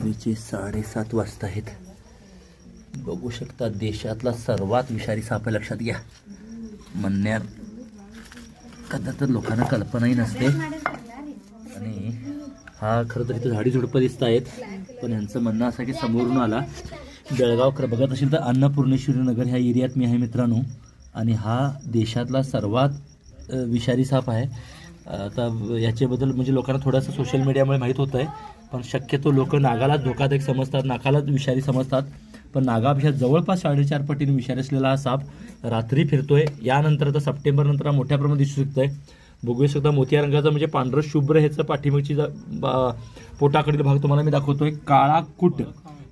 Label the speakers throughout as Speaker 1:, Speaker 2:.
Speaker 1: रात्रीचे 7:30 वाजता आहेत. बघू शकता देशातला सर्वात विषारी साप आहे, लक्षात घ्या. मन्यार कदाचित लोकांना कल्पनाही नसते. आणि हा खरं तर इथं झाडी झुडपं दिसत आहेत, पण यांचं म्हणणं असं की समोरून आला. बेळगावकर बघत असेल तर अन्नपूर्णेश्वरी नगर ह्या एरियात मी आहे मित्रांनो. आणि हा देशातला सर्वात विषारी साप आहे. आता याच्याबद्दल म्हणजे लोकांना थोडंसं सोशल मीडियामुळे माहीत होतं आहे, पण शक्यतो लोक नागालाच धोकादायक समजतात, नाकालाच विषारी समजतात. पण नागापेक्षा जवळपास 4.5 पटीने विषारी असलेला हा साप रात्री फिरतोय. यानंतर तर सप्टेंबरनंतर हा मोठ्या प्रमाणात दिसू शकतोय. बघू शकता मोतिया रंगाचा म्हणजे पांढरं शुभ्र ह्याचं पाठीमागची पोटाकडील भाग तुम्हाला मी दाखवतोय. काळा कुट.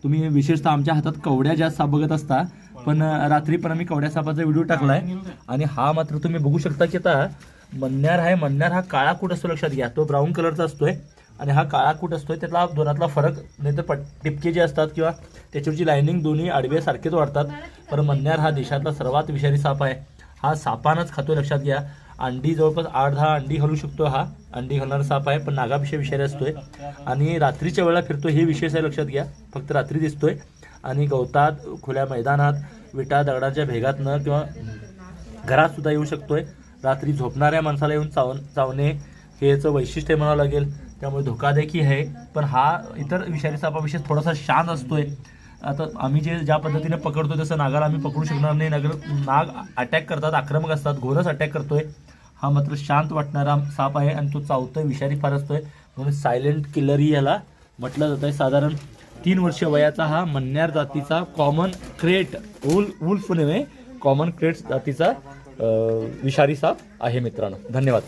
Speaker 1: तुम्ही विशेषतः आमच्या हातात कवड्या जास्त साप बघत असता, पण रात्री पण आम्ही कवड्या सापाचा व्हिडिओ टाकलाय. आणि हा मात्र तुम्ही बघू शकता की आता मन्यार आहे. मन्यार हा काळा कूट असतो, लक्षात घ्या. तो ब्राऊन कलरचा असतोय आणि हा काळा कूट असतोय. त्यातला दोनातला फरक नाही तर टिपके जे असतात किंवा त्याच्यावरची लायनिंग दोन्ही आडवे सारखेच वाढतात. पण मन्यार हा देशातला सर्वात विषारी साप आहे. हा सापानच खातोय, लक्षात घ्या. अंडी जवळपास 8-10 अंडी घालू शकतो. हा अंडी घालणारा साप आहे, पण नागापेक्षा विषारी असतोय. आणि रात्रीच्या वेळेला फिरतो, हे विशेष आहे, लक्षात घ्या. फक्त रात्री दिसतोय. आणि गवतात, खुल्या मैदानात, विटा दगडाच्या भेगातनं किंवा घरात सुद्धा येऊ शकतोय. रात्री झोपणाऱ्या माणसाला येऊन चावणे हे याचं वैशिष्ट्य म्हणावं लागेल. त्यामुळे धोकादायकी आहे. पण हा इतर विषारी सापापेक्षा थोडासा शांत असतोय. आता आम्ही ज्या पद्धतीने पकडतो तसं नागाला आम्ही पकडू शकणार नाही. नाग अटॅक करतात, आक्रमक असतात, घोरच अटॅक करतोय. हा मात्र शांत वाटणारा साप आहे आणि तो चावतोय, विषारी फार असतोय. म्हणून सायलेंट किलरही याला म्हटलं जात आहे. साधारण 3 वर्ष वयाचा हा मन्यार जातीचा कॉमन क्रेट वुल्फ नव्हे, कॉमन क्रेट जातीचा विषारी साप आहे मित्रांनो. धन्यवाद.